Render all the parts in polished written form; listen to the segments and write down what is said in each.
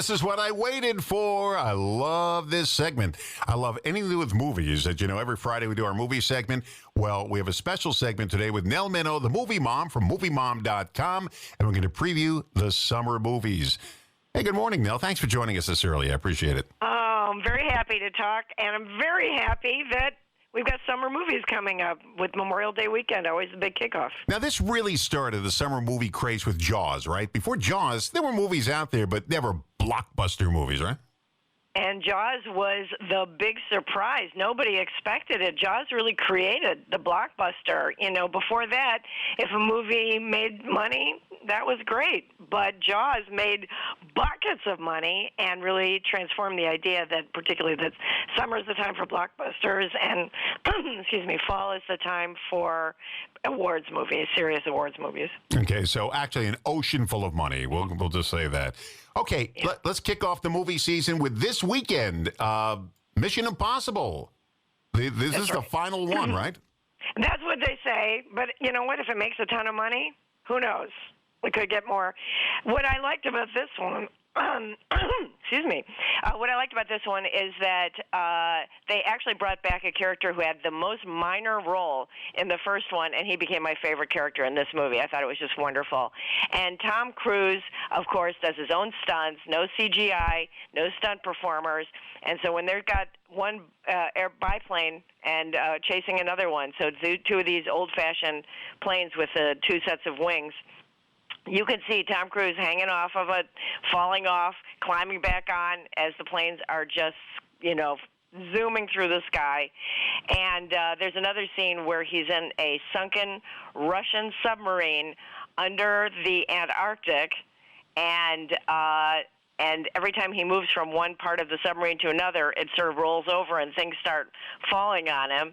this is what I waited for. I love this segment. I love anything to do with movies. As you know, every Friday we do our movie segment. Well, we have a special segment today with Nell Minow, the movie mom from MovieMom.com, and we're going to preview the summer movies. Hey, good morning, Nell. Thanks for joining us this early. I appreciate it. Oh, I'm very happy to talk, and I'm very happy that we've got summer movies coming up with Memorial Day weekend, always a big kickoff. Now, this really started the summer movie craze with Jaws, right? Before Jaws, there were movies out there, but never blockbuster movies, right? And Jaws was the big surprise. Nobody expected it. Jaws really created the blockbuster. You know, before that, if a movie made money, that was great. But Jaws made buckets of money and really transformed the idea that particularly that summer is the time for blockbusters and, excuse me, fall is the time for awards movies, serious awards movies. Okay, so actually an ocean full of money. We'll just say that. Okay, Yeah. let's kick off the movie season with this weekend, Mission Impossible. This is the final one, right? That's what they say, but you know what? If it makes a ton of money, who knows? We could get more. What I liked about this one, excuse me, what I liked about this one is that they actually brought back a character who had the most minor role in the first one, and he became my favorite character in this movie. I thought it was just wonderful. And Tom Cruise, of course, does his own stunts, no CGI, no stunt performers, and so when they've got one biplane and chasing another one, so two of these old-fashioned planes with two sets of wings, you can see Tom Cruise hanging off of it, falling off, climbing back on as the planes are just, you know, zooming through the sky. And there's another scene where he's in a sunken Russian submarine under the Antarctic, and every time he moves from one part of the submarine to another, it sort of rolls over and things start falling on him.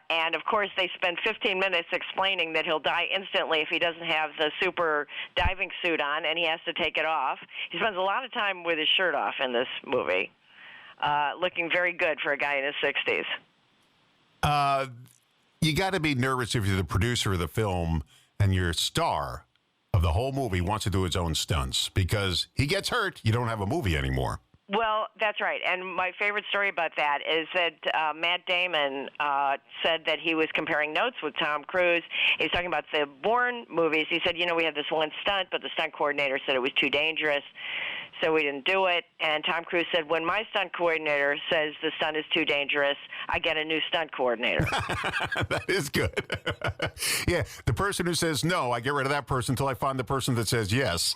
And, of course, they spend 15 minutes explaining that he'll die instantly if he doesn't have the super diving suit on, and he has to take it off. He spends a lot of time with his shirt off in this movie, looking very good for a guy in his 60s. You got to be nervous if you're the producer of the film and your star of the whole movie wants to do his own stunts, because he gets hurt, you don't have a movie anymore. Well, that's right. And my favorite story about that is that Matt Damon said that he was comparing notes with Tom Cruise. He's talking about the Bourne movies. He said, you know, we had this one stunt, but the stunt coordinator said it was too dangerous, so we didn't do it. And Tom Cruise said, when my stunt coordinator says the stunt is too dangerous, I get a new stunt coordinator. That is good. Yeah, the person who says no, I get rid of that person until I find the person that says yes.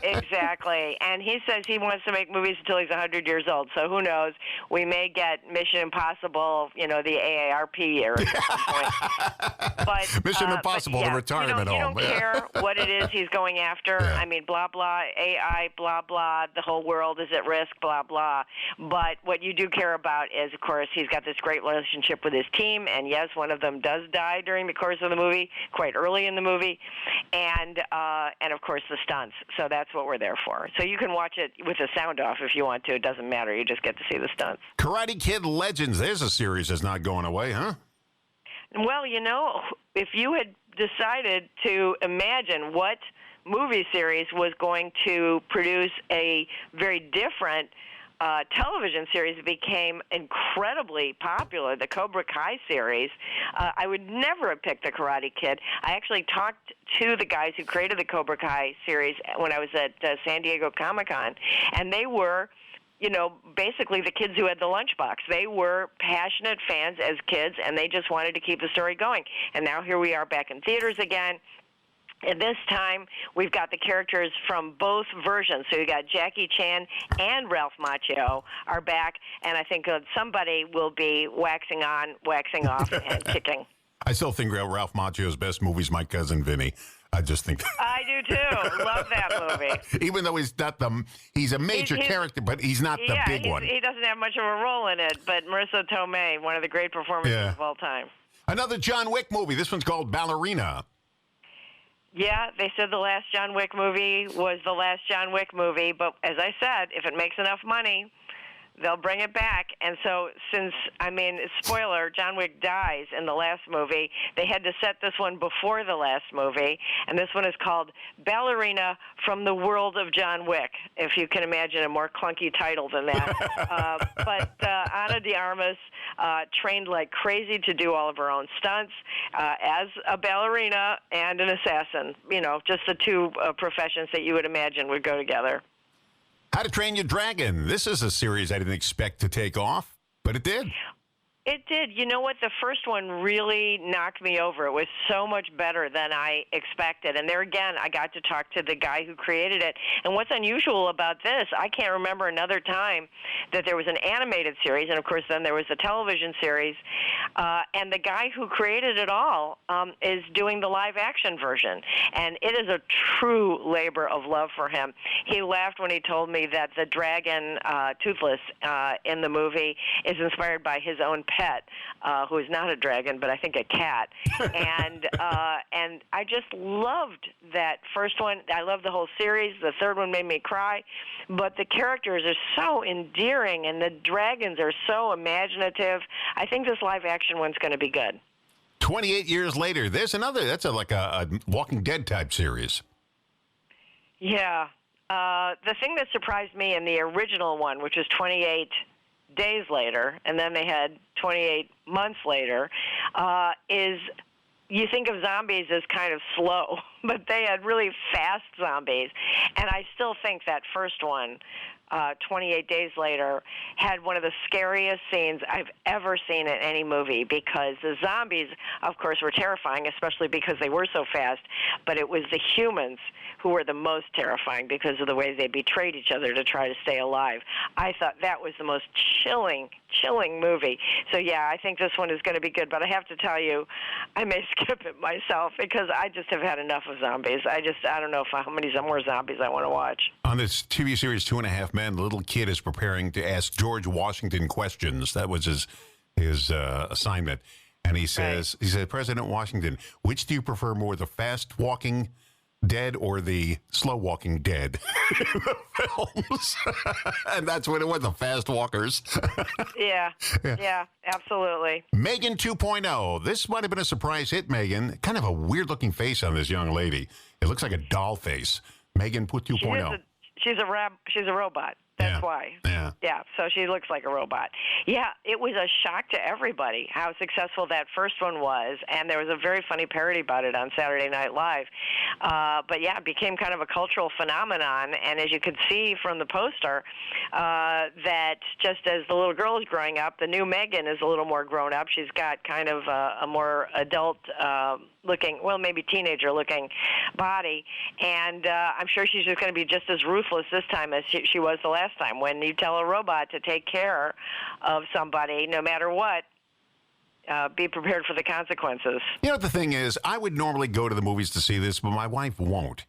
Exactly. And he says he wants to make movies until he's 100 years old. So who knows? We may get Mission Impossible, you know, the AARP era at some point. But, Mission Impossible, yeah, the retirement you home. don't care what it is he's going after. Yeah. I mean, blah, blah, AI, blah, blah, the whole world is at risk, blah, blah. But what you do care about is, of course, he's got this great relationship with his team. And, yes, one of them does die during the course of the movie, quite early in the movie. And of course, the stunts. So that's what we're there for. So you can watch it with the sound off if you want to. It doesn't matter. You just get to see the stunts. Karate Kid Legends. There's a series that's not going away, huh? Well, you know, if you had decided to imagine what movie series was going to produce a very different television series that became incredibly popular, the Cobra Kai series, I would never have picked the Karate Kid. I actually talked to the guys who created the Cobra Kai series when I was at San Diego Comic-Con, and they were, you know, basically the kids who had the lunchbox. They were passionate fans as kids, and they just wanted to keep the story going. And now here we are back in theaters again. And this time, we've got the characters from both versions. So you got Jackie Chan and Ralph Macchio are back, and I think somebody will be waxing on, waxing off, and kicking. I still think Ralph Macchio's best movie is My Cousin Vinny. I just think I do too. Love that movie. Even though he's not he's a major character, but he's not the big one. He doesn't have much of a role in it, but Marissa Tomei, one of the great performances of all time. Another John Wick movie. This one's called Ballerina. Yeah, they said the last John Wick movie was the last John Wick movie, but as I said, if it makes enough money, They'll bring it back. And so spoiler, John Wick dies in the last movie. They had to set this one before the last movie. And this one is called Ballerina from the World of John Wick, if you can imagine a more clunky title than that. But Ana de Armas trained like crazy to do all of her own stunts as a ballerina and an assassin. Just the two professions that you would imagine would go together. How to Train Your Dragon. This is a series I didn't expect to take off, but it did. It did. You know what? The first one really knocked me over. It was so much better than I expected. And there again, I got to talk to the guy who created it. And what's unusual about this, I can't remember another time that there was an animated series, and of course then there was a television series, and the guy who created it all is doing the live-action version. And it is a true labor of love for him. He laughed when he told me that the dragon, Toothless, in the movie is inspired by his own pet, who is not a dragon, but I think a cat. And I just loved that first one. I loved the whole series. The third one made me cry. But the characters are so endearing, and the dragons are so imaginative. I think this live-action one's going to be good. 28 years later, there's another. That's like a Walking Dead type series. Yeah. The thing that surprised me in the original one, which was 28 days later, and then they had 28 months later, is you think of zombies as kind of slow, but they had really fast zombies. And I still think that first one, 28 days later, had one of the scariest scenes I've ever seen in any movie, because the zombies, of course, were terrifying, especially because they were so fast, but it was the humans who were the most terrifying because of the way they betrayed each other to try to stay alive. I thought that was the most chilling movie. So, yeah, I think this one is going to be good, but I have to tell you, I may skip it myself because I just have had enough of zombies. I don't know how many more zombies I want to watch. On this TV series, 2.5 Men, the little kid is preparing to ask George Washington questions. That was his assignment. And he says, President Washington, which do you prefer more, the fast-walking dead or the slow-walking dead in the films? And that's what it was, the fast walkers. Yeah, absolutely. Megan 2.0. This might have been a surprise hit, Megan. Kind of a weird-looking face on this young lady. It looks like a doll face. Megan 2.0. She's a robot. That's why. Yeah, so she looks like a robot. Yeah, it was a shock to everybody how successful that first one was, and there was a very funny parody about it on Saturday Night Live. But yeah, it became kind of a cultural phenomenon, and as you could see from the poster, that just as the little girl is growing up, the new Megan is a little more grown up. She's got kind of a more adult looking, well, maybe teenager-looking body, and I'm sure she's just going to be just as ruthless this time as she was the last time. When you tell a robot to take care of somebody, no matter what, be prepared for the consequences. You know what the thing is? I would normally go to the movies to see this, but my wife won't.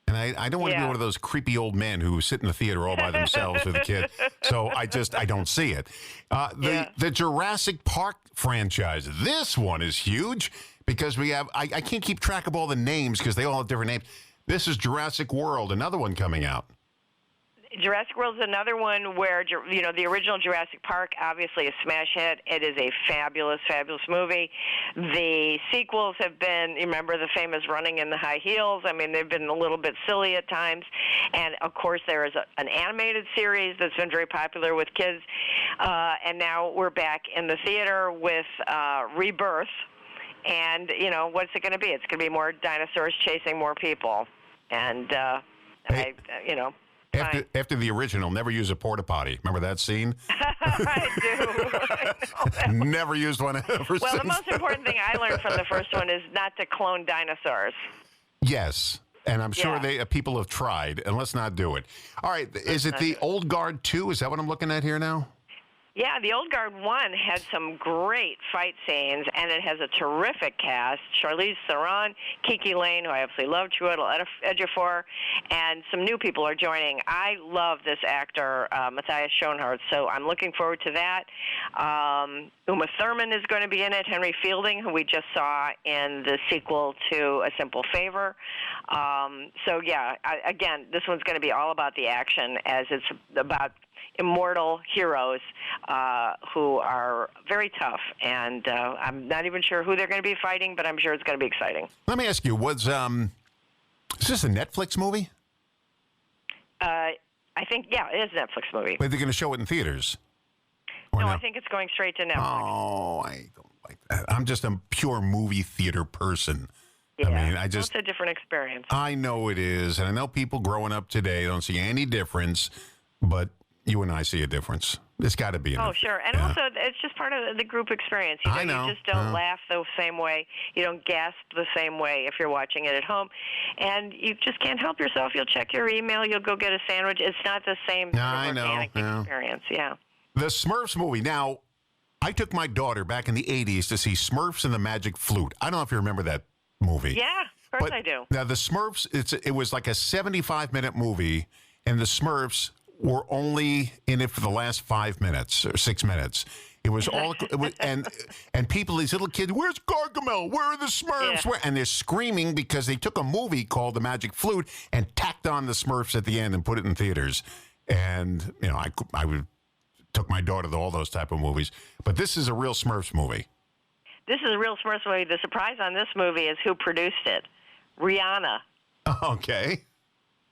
And I don't want to be one of those creepy old men who sit in the theater all by themselves with a kid. So I don't see it. The Jurassic Park franchise, this one is huge because we have, I can't keep track of all the names because they all have different names. This is Jurassic World, another one coming out. Jurassic World is another one where, the original Jurassic Park, obviously a smash hit. It is a fabulous, fabulous movie. The sequels have been, remember the famous Running in the High Heels? I mean, they've been a little bit silly at times. And, of course, there is an animated series that's been very popular with kids. And now we're back in the theater with Rebirth. And, what's it going to be? It's going to be more dinosaurs chasing more people. And, After the original, never use a porta potty. Remember that scene? I do. Never used one ever since. Well, the most important thing I learned from the first one is not to clone dinosaurs. Yes, and I'm sure people have tried, and let's not do it. All right, is it the Old Guard 2? Is that what I'm looking at here now? Yeah, the Old Guard 1 had some great fight scenes, and it has a terrific cast. Charlize Theron, Kiki Lane, who I absolutely love, Chiwetel Ejiofor, and some new people are joining. I love this actor, Matthias Schoenhardt, so I'm looking forward to that. Uma Thurman is going to be in it, Henry Fielding, who we just saw in the sequel to A Simple Favor. Again, this one's going to be all about the action, as it's about immortal heroes who are very tough. And I'm not even sure who they're going to be fighting, but I'm sure it's going to be exciting. Let me ask you, is this a Netflix movie? I think, yeah, it is a Netflix movie. But they're going to show it in theaters? No, I think it's going straight to Netflix. Oh, I don't like that. I'm just a pure movie theater person. Yeah, I mean, it's a different experience. I know it is, and I know people growing up today don't see any difference, but you and I see a difference. There's got to be. Oh, sure. And also, it's just part of the group experience. I know. You just don't laugh the same way. You don't gasp the same way if you're watching it at home. And you just can't help yourself. You'll check your email. You'll go get a sandwich. It's not the same organic experience. Yeah. The Smurfs movie. Now, I took my daughter back in the 80s to see Smurfs and the Magic Flute. I don't know if you remember that movie. Yeah, of course I do. Now, the Smurfs, it was like a 75-minute movie, and the Smurfs were only in it for the last 5 minutes or 6 minutes. It was all, and people, these little kids, where's Gargamel? Where are the Smurfs? Yeah. And they're screaming because they took a movie called The Magic Flute and tacked on the Smurfs at the end and put it in theaters. And, I took my daughter to all those type of movies. But this is a real Smurfs movie. This is a real Smurfs movie. The surprise on this movie is who produced it. Rihanna. Okay.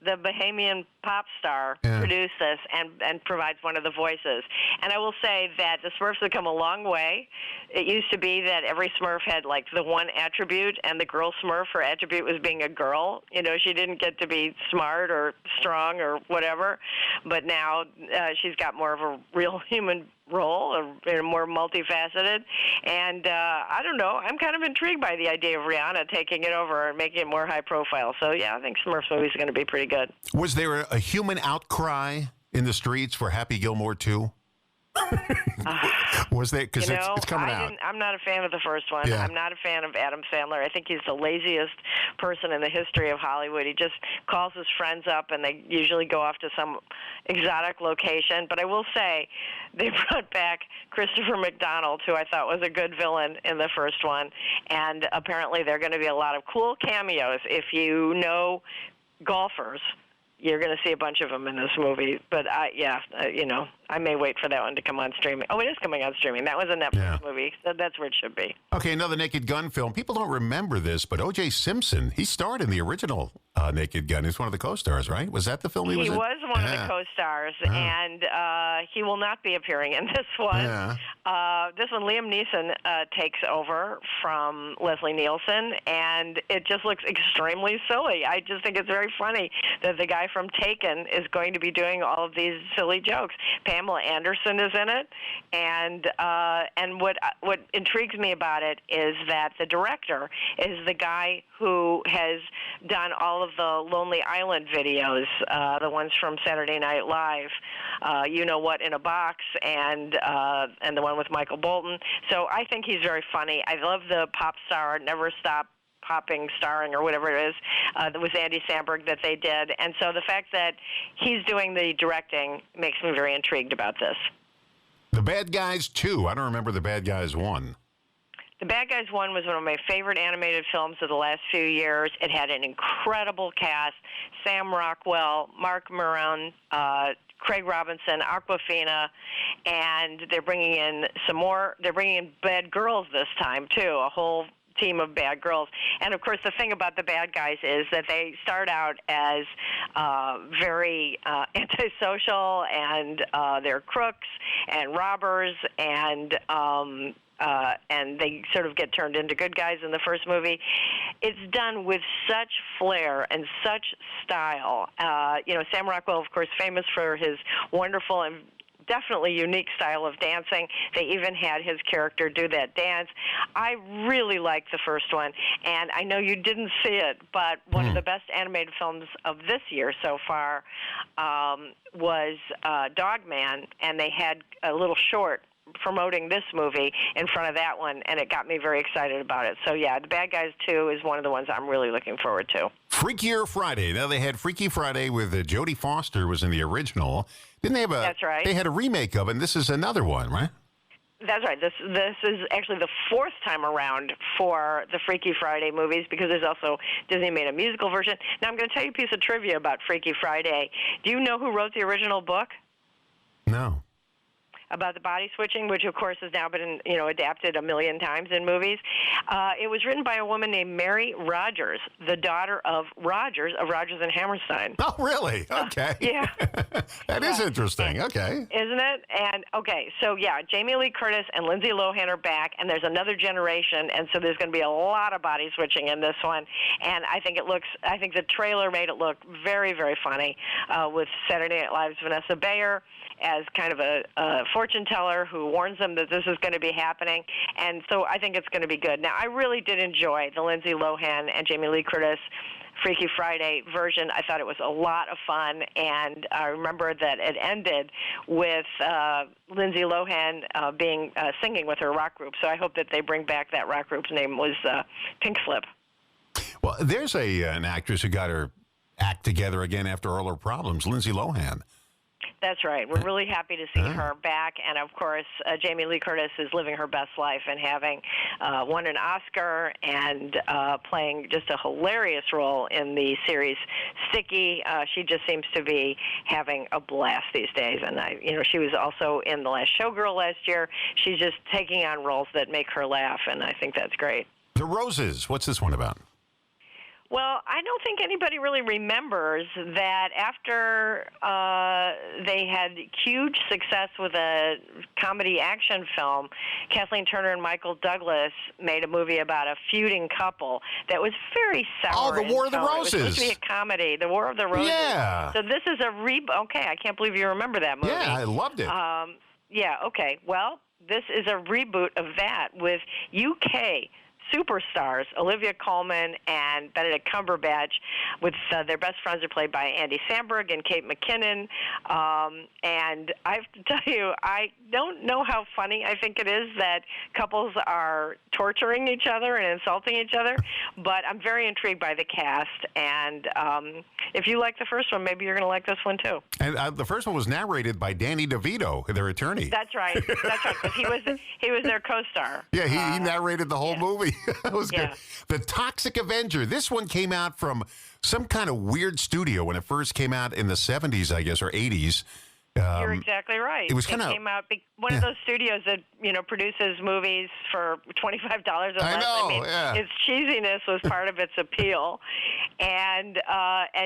The Bahamian pop star produced this and provides one of the voices. And I will say that the Smurfs have come a long way. It used to be that every Smurf had like the one attribute, and the girl Smurf, her attribute was being a girl. She didn't get to be smart or strong or whatever. But now she's got more of a real human role, more multifaceted. And I don't know, I'm kind of intrigued by the idea of Rihanna taking it over and making it more high profile. So yeah, I think Smurfs movies are going to be pretty good. Was there a human outcry in the streets for Happy Gilmore 2? Was there? Because it's coming out. I'm not a fan of the first one. Yeah. I'm not a fan of Adam Sandler. I think he's the laziest person in the history of Hollywood. He just calls his friends up, and they usually go off to some exotic location. But I will say, they brought back Christopher McDonald, who I thought was a good villain in the first one. And apparently there are going to be a lot of cool cameos. If you know golfers, you're going to see a bunch of them in this movie. But, I may wait for that one to come on streaming. Oh, it is coming on streaming. That was a Netflix movie. So that's where it should be. Okay, another Naked Gun film. People don't remember this, but O.J. Simpson, he starred in the original Naked Gun. He's one of the co-stars, right? Was that the film he was in? He was one of the co-stars, and he will not be appearing in this one. Yeah. This one, Liam Neeson takes over from Leslie Nielsen, and it just looks extremely silly. I just think it's very funny that the guy from Taken is going to be doing all of these silly jokes. Pamela Anderson is in it, and what intrigues me about it is that the director is the guy who has done all of the Lonely Island videos, the ones from Saturday Night Live, You Know What in a Box, and the one with Michael Bolton. So I think he's very funny. I love the pop star Never Stop Popping, starring, or whatever it is, that was Andy Samberg that they did. And so the fact that he's doing the directing makes me very intrigued about this. The Bad Guys 2. I don't remember The Bad Guys 1. The Bad Guys 1 was one of my favorite animated films of the last few years. It had an incredible cast. Sam Rockwell, Mark Maron, Craig Robinson, Aquafina, and they're bringing in some more. They're bringing in bad girls this time, too, a whole team of bad girls. And, of course, the thing about the bad guys is that they start out as very antisocial, and they're crooks and robbers, and they sort of get turned into good guys in the first movie. It's done with such flair and such style. Sam Rockwell, of course, famous for his wonderful and definitely unique style of dancing. They even had his character do that dance. I really liked the first one, and I know you didn't see it, but one of the best animated films of this year so far was Dogman, and they had a little short promoting this movie in front of that one, and it got me very excited about it. So, yeah, The Bad Guys 2 is one of the ones I'm really looking forward to. Freakier Friday. Now, they had Freaky Friday with Jodie Foster was in the original. Didn't they have a... That's right. They had a remake of it, and this is another one, right? That's right. This is actually the fourth time around for the Freaky Friday movies, because there's also Disney made a musical version. Now, I'm going to tell you a piece of trivia about Freaky Friday. Do you know who wrote the original book? No. About the body switching, which of course has now been adapted a million times in movies. It was written by a woman named Mary Rogers, the daughter of Rogers and Hammerstein. Oh, really? Okay. Yeah. That is interesting. Okay. Isn't it? And okay, so yeah, Jamie Lee Curtis and Lindsay Lohan are back, and there's another generation, and so there's going to be a lot of body switching in this one. And I think the trailer made it look very, very funny, with Saturday Night Live's Vanessa Bayer as kind of a fortune teller who warns them that this is going to be happening. And so I think it's going to be good. Now, I really did enjoy the Lindsay Lohan and Jamie Lee Curtis Freaky Friday version. I thought it was a lot of fun, and I remember that it ended with Lindsay Lohan singing with her rock group. So I hope that they bring back that rock group's name was Pink Slip. Well, there's an actress who got her act together again after all her problems, Lindsay Lohan. That's right. We're really happy to see her back. And, of course, Jamie Lee Curtis is living her best life and having won an Oscar and playing just a hilarious role in the series Sticky. She just seems to be having a blast these days. And, she was also in The Last Showgirl last year. She's just taking on roles that make her laugh, and I think that's great. The Roses. What's this one about? Well, I don't think anybody really remembers that after they had huge success with a comedy action film, Kathleen Turner and Michael Douglas made a movie about a feuding couple that was very sour. Oh, The War of the Roses. It was supposed to be a comedy, The War of the Roses. Yeah. So this is a okay, I can't believe you remember that movie. Yeah, I loved it. Yeah, okay. Well, this is a reboot of that with UK superstars Olivia Colman and Benedict Cumberbatch, with their best friends are played by Andy Samberg and Kate McKinnon. And I have to tell you, I don't know how funny I think it is that couples are torturing each other and insulting each other, but I'm very intrigued by the cast. And if you like the first one, maybe you're going to like this one too. And the first one was narrated by Danny DeVito, their attorney. That's right. That's right. Because he was their co-star. Yeah, he narrated the whole movie. That was good. Yeah. The Toxic Avenger. This one came out from some kind of weird studio when it first came out in the 70s, I guess, or 80s. You're exactly right. It was kind of came out one of those studios that produces movies for $25 or less. I know, its cheesiness was part of its appeal, and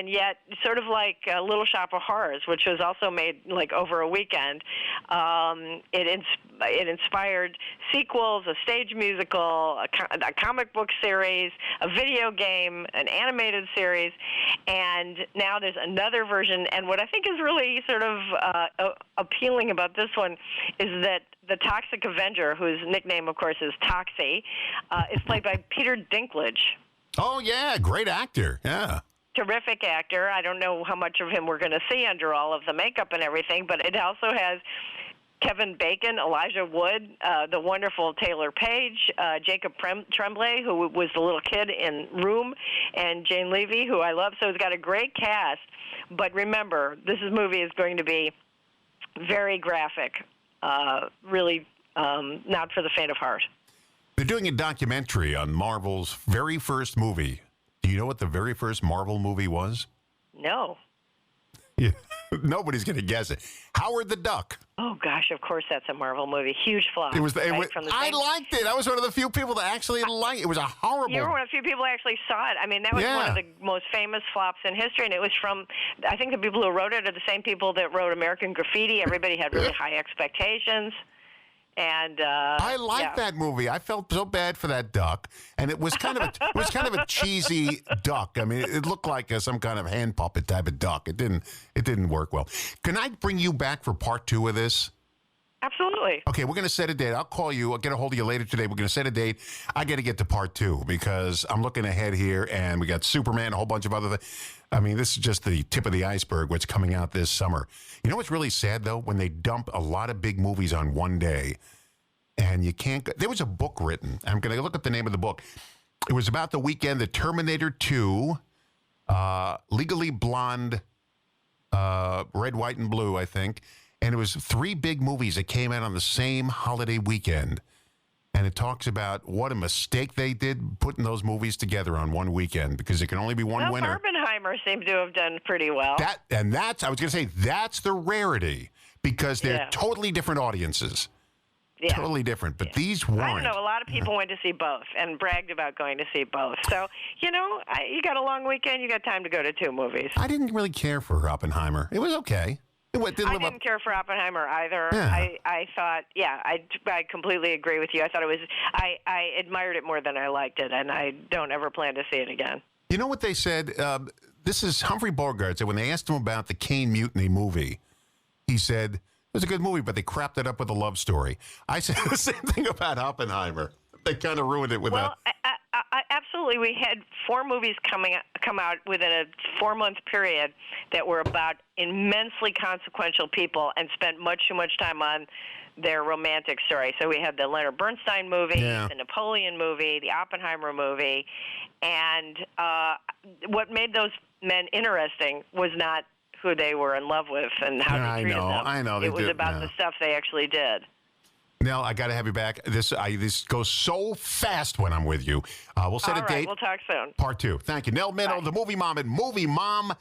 yet sort of like Little Shop of Horrors, which was also made like over a weekend. It inspired sequels, a stage musical, a comic book series, a video game, an animated series, and now there's another version. And what I think is really sort of appealing about this one is that the Toxic Avenger, whose nickname, of course, is Toxie, is played by Peter Dinklage. Oh, yeah, great actor, yeah. Terrific actor. I don't know how much of him we're going to see under all of the makeup and everything, but it also has Kevin Bacon, Elijah Wood, the wonderful Taylor Page, Jacob Tremblay, who was the little kid in Room, and Jane Levy, who I love. So it's got a great cast. But remember, this movie is going to be very graphic, really not for the faint of heart. They're doing a documentary on Marvel's very first movie. Do you know what the very first Marvel movie was? No. Yeah. Nobody's going to guess it. Howard the Duck. Oh, gosh, of course that's a Marvel movie. Huge flop. I liked it. I was one of the few people that actually liked it. It was a horrible... You were one of the few people who actually saw it. I mean, that was one of the most famous flops in history, and it was from, I think the people who wrote it are the same people that wrote American Graffiti. Everybody had really high expectations. And I liked that movie. I felt so bad for that duck, and it was kind of a cheesy duck. I mean, it looked like some kind of hand puppet type of duck. It didn't work well. Can I bring you back for part 2 of this? Absolutely. Okay, we're going to set a date. I'll call you. I'll get a hold of you later today. We're going to set a date. I got to get to part 2 because I'm looking ahead here, and we got Superman, a whole bunch of other things. I mean, this is just the tip of the iceberg, what's coming out this summer. You know what's really sad, though? When they dump a lot of big movies on one day, and you can't go. There was a book written. I'm going to look up the name of the book. It was about the weekend, the Terminator 2, Legally Blonde, Red, White, and Blue, I think. And it was 3 big movies that came out on the same holiday weekend. And it talks about what a mistake they did putting those movies together on one weekend because there can only be one winner. Barbenheimer seemed to have done pretty well. I was going to say, that's the rarity because they're Yeah. totally different audiences. Yeah. Totally different. But these weren't. I don't know. A lot of people went to see both and bragged about going to see both. So, you got a long weekend. You got time to go to 2 movies. I didn't really care for Oppenheimer. It was okay. Didn't I live up. didn't care for Oppenheimer either. Yeah. I thought, I completely agree with you. I thought it was, I admired it more than I liked it, and I don't ever plan to see it again. You know what they said? This is Humphrey Bogart said when they asked him about the Caine Mutiny movie, he said, it was a good movie, but they crapped it up with a love story. I said the same thing about Oppenheimer. They kind of ruined it with Well, absolutely. We had 4 movies come out within a 4-month period that were about immensely consequential people and spent much too much time on their romantic story. So we had the Leonard Bernstein movie, the Napoleon movie, the Oppenheimer movie, and what made those men interesting was not who they were in love with and how they treated them. I know. It was about the stuff they actually did. Nell, I got to have you back. This goes so fast when I'm with you. We'll set a date. We'll talk soon. Part 2. Thank you. Nell Minow, the Movie Mom at MovieMom.com.